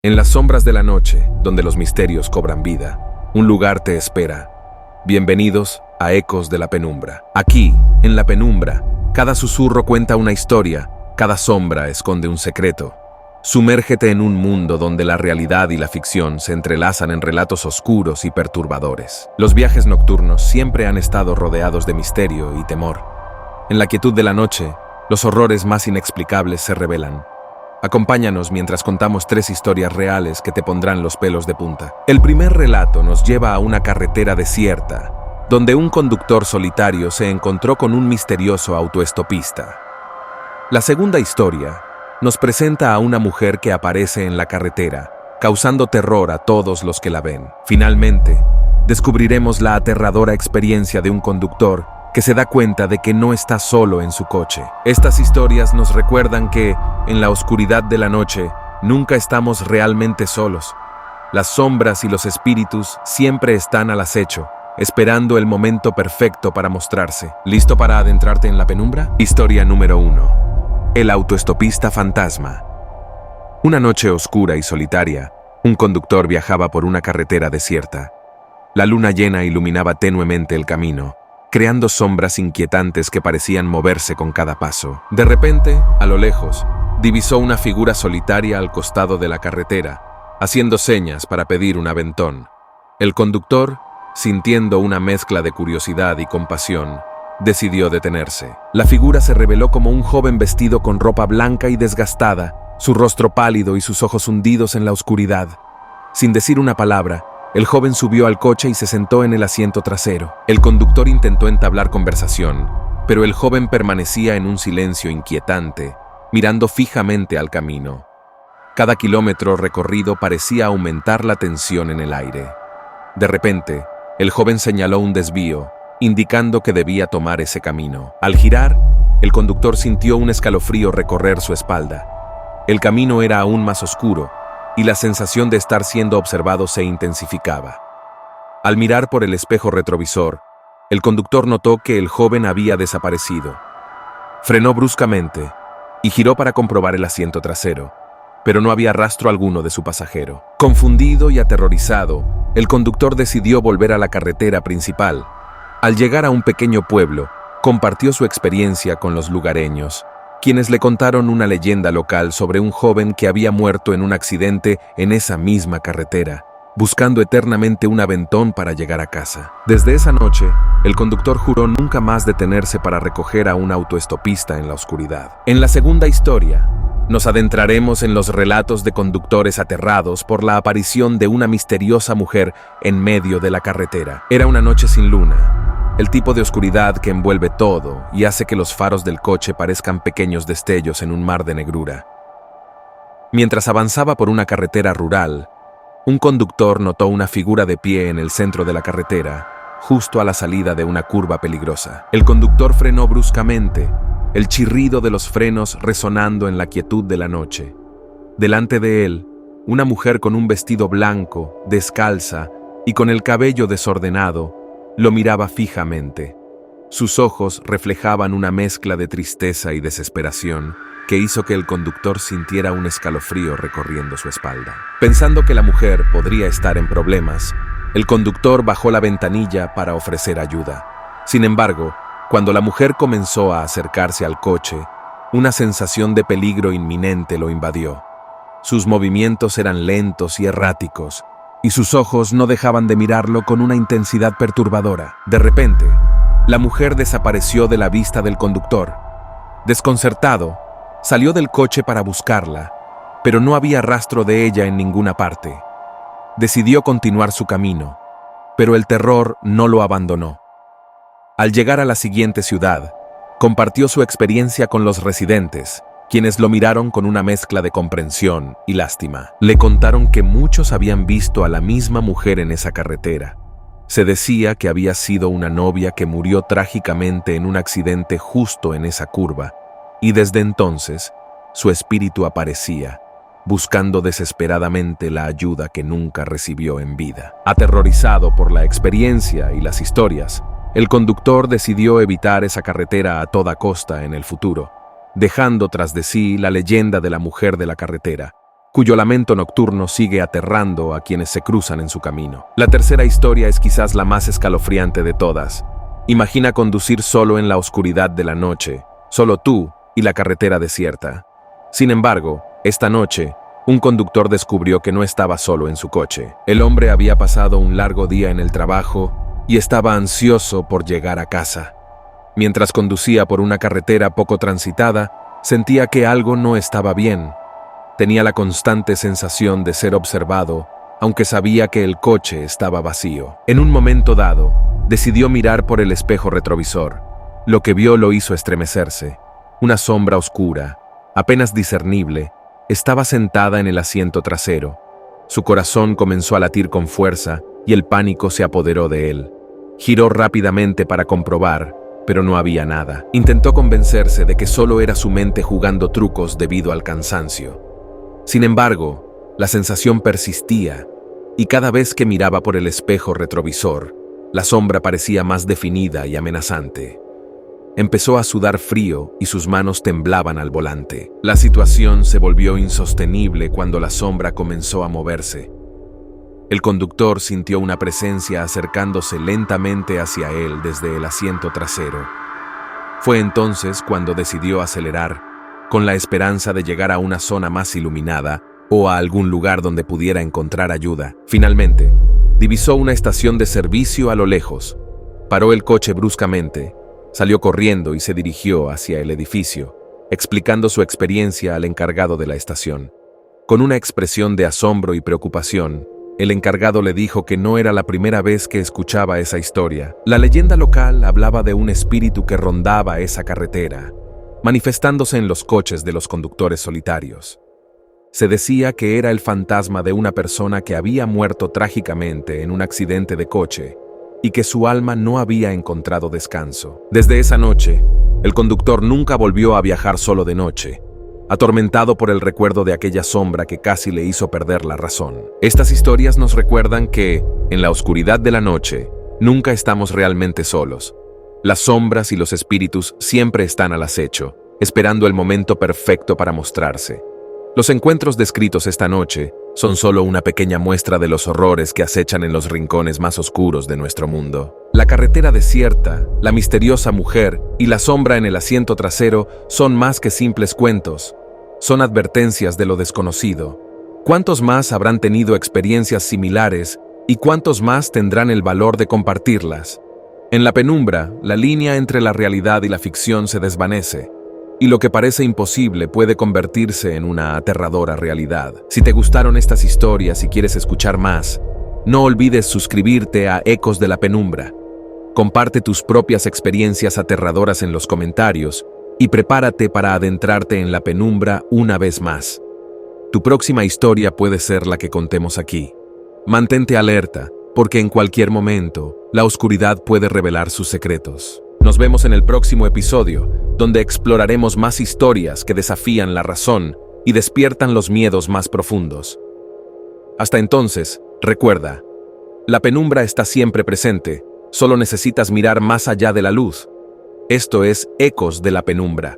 En las sombras de la noche, donde los misterios cobran vida, un lugar te espera. Bienvenidos a Ecos de la Penumbra. Aquí, en la penumbra, cada susurro cuenta una historia, cada sombra esconde un secreto. Sumérgete en un mundo donde la realidad y la ficción se entrelazan en relatos oscuros y perturbadores. Los viajes nocturnos siempre han estado rodeados de misterio y temor. En la quietud de la noche, los horrores más inexplicables se revelan. Acompáñanos mientras contamos 3 historias reales que te pondrán los pelos de punta. El primer relato nos lleva a una carretera desierta, donde un conductor solitario se encontró con un misterioso autoestopista. La segunda historia nos presenta a una mujer que aparece en la carretera, causando terror a todos los que la ven. Finalmente, descubriremos la aterradora experiencia de un conductor que se da cuenta de que no está solo en su coche. Estas historias nos recuerdan que, en la oscuridad de la noche, nunca estamos realmente solos. Las sombras y los espíritus siempre están al acecho, esperando el momento perfecto para mostrarse. ¿Listo para adentrarte en la penumbra? Historia número 1. El autoestopista fantasma. Una noche oscura y solitaria, un conductor viajaba por una carretera desierta. La luna llena iluminaba tenuemente el camino, creando sombras inquietantes que parecían moverse con cada paso. De repente, a lo lejos, divisó una figura solitaria al costado de la carretera, haciendo señas para pedir un aventón. El conductor, sintiendo una mezcla de curiosidad y compasión, decidió detenerse. La figura se reveló como un joven vestido con ropa blanca y desgastada, su rostro pálido y sus ojos hundidos en la oscuridad. Sin decir una palabra, el joven subió al coche y se sentó en el asiento trasero. El conductor intentó entablar conversación, pero el joven permanecía en un silencio inquietante, mirando fijamente al camino. Cada kilómetro recorrido parecía aumentar la tensión en el aire. De repente, el joven señaló un desvío, indicando que debía tomar ese camino. Al girar, el conductor sintió un escalofrío recorrer su espalda. El camino era aún más oscuro, y la sensación de estar siendo observado se intensificaba. Al mirar por el espejo retrovisor, el conductor notó que el joven había desaparecido. Frenó bruscamente y giró para comprobar el asiento trasero, pero no había rastro alguno de su pasajero. Confundido y aterrorizado, el conductor decidió volver a la carretera principal. Al llegar a un pequeño pueblo, compartió su experiencia con los lugareños, quienes le contaron una leyenda local sobre un joven que había muerto en un accidente en esa misma carretera, buscando eternamente un aventón para llegar a casa. Desde esa noche, el conductor juró nunca más detenerse para recoger a un autoestopista en la oscuridad. En la segunda historia, nos adentraremos en los relatos de conductores aterrados por la aparición de una misteriosa mujer en medio de la carretera. Era una noche sin luna, el tipo de oscuridad que envuelve todo y hace que los faros del coche parezcan pequeños destellos en un mar de negrura. Mientras avanzaba por una carretera rural, un conductor notó una figura de pie en el centro de la carretera, justo a la salida de una curva peligrosa. El conductor frenó bruscamente, el chirrido de los frenos resonando en la quietud de la noche. Delante de él, una mujer con un vestido blanco, descalza y con el cabello desordenado, lo miraba fijamente. Sus ojos reflejaban una mezcla de tristeza y desesperación que hizo que el conductor sintiera un escalofrío recorriendo su espalda. Pensando que la mujer podría estar en problemas, el conductor bajó la ventanilla para ofrecer ayuda. Sin embargo, cuando la mujer comenzó a acercarse al coche, una sensación de peligro inminente lo invadió. Sus movimientos eran lentos y erráticos, y sus ojos no dejaban de mirarlo con una intensidad perturbadora. De repente, la mujer desapareció de la vista del conductor. Desconcertado, salió del coche para buscarla, pero no había rastro de ella en ninguna parte. Decidió continuar su camino, pero el terror no lo abandonó. Al llegar a la siguiente ciudad, compartió su experiencia con los residentes, quienes lo miraron con una mezcla de comprensión y lástima. Le contaron que muchos habían visto a la misma mujer en esa carretera. Se decía que había sido una novia que murió trágicamente en un accidente justo en esa curva, y desde entonces su espíritu aparecía, buscando desesperadamente la ayuda que nunca recibió en vida. Aterrorizado por la experiencia y las historias, el conductor decidió evitar esa carretera a toda costa en el futuro, dejando tras de sí la leyenda de la mujer de la carretera, cuyo lamento nocturno sigue aterrando a quienes se cruzan en su camino. La tercera historia es quizás la más escalofriante de todas. Imagina conducir solo en la oscuridad de la noche, solo tú y la carretera desierta. Sin embargo, esta noche, un conductor descubrió que no estaba solo en su coche. El hombre había pasado un largo día en el trabajo y estaba ansioso por llegar a casa. Mientras conducía por una carretera poco transitada, sentía que algo no estaba bien. Tenía la constante sensación de ser observado, aunque sabía que el coche estaba vacío. En un momento dado, decidió mirar por el espejo retrovisor. Lo que vio lo hizo estremecerse. Una sombra oscura, apenas discernible, estaba sentada en el asiento trasero. Su corazón comenzó a latir con fuerza y el pánico se apoderó de él. Giró rápidamente para comprobar, pero no había nada. Intentó convencerse de que solo era su mente jugando trucos debido al cansancio. Sin embargo, la sensación persistía, y cada vez que miraba por el espejo retrovisor, la sombra parecía más definida y amenazante. Empezó a sudar frío y sus manos temblaban al volante. La situación se volvió insostenible cuando la sombra comenzó a moverse. El conductor sintió una presencia acercándose lentamente hacia él desde el asiento trasero. Fue entonces cuando decidió acelerar, con la esperanza de llegar a una zona más iluminada o a algún lugar donde pudiera encontrar ayuda. Finalmente, divisó una estación de servicio a lo lejos. Paró el coche bruscamente, salió corriendo y se dirigió hacia el edificio, explicando su experiencia al encargado de la estación. Con una expresión de asombro y preocupación, el encargado le dijo que no era la primera vez que escuchaba esa historia. La leyenda local hablaba de un espíritu que rondaba esa carretera, manifestándose en los coches de los conductores solitarios. Se decía que era el fantasma de una persona que había muerto trágicamente en un accidente de coche y que su alma no había encontrado descanso. Desde esa noche, el conductor nunca volvió a viajar solo de noche, atormentado por el recuerdo de aquella sombra que casi le hizo perder la razón. Estas historias nos recuerdan que, en la oscuridad de la noche, nunca estamos realmente solos. Las sombras y los espíritus siempre están al acecho, esperando el momento perfecto para mostrarse. Los encuentros descritos esta noche son solo una pequeña muestra de los horrores que acechan en los rincones más oscuros de nuestro mundo. La carretera desierta, la misteriosa mujer y la sombra en el asiento trasero son más que simples cuentos. Son advertencias de lo desconocido. ¿Cuántos más habrán tenido experiencias similares y cuántos más tendrán el valor de compartirlas? En la penumbra, la línea entre la realidad y la ficción se desvanece, y lo que parece imposible puede convertirse en una aterradora realidad. Si te gustaron estas historias y quieres escuchar más, no olvides suscribirte a Ecos de la Penumbra. Comparte tus propias experiencias aterradoras en los comentarios y prepárate para adentrarte en la penumbra una vez más. Tu próxima historia puede ser la que contemos aquí. Mantente alerta, porque en cualquier momento, la oscuridad puede revelar sus secretos. Nos vemos en el próximo episodio, donde exploraremos más historias que desafían la razón y despiertan los miedos más profundos. Hasta entonces, recuerda, la penumbra está siempre presente, solo necesitas mirar más allá de la luz. Esto es Ecos de la Penumbra.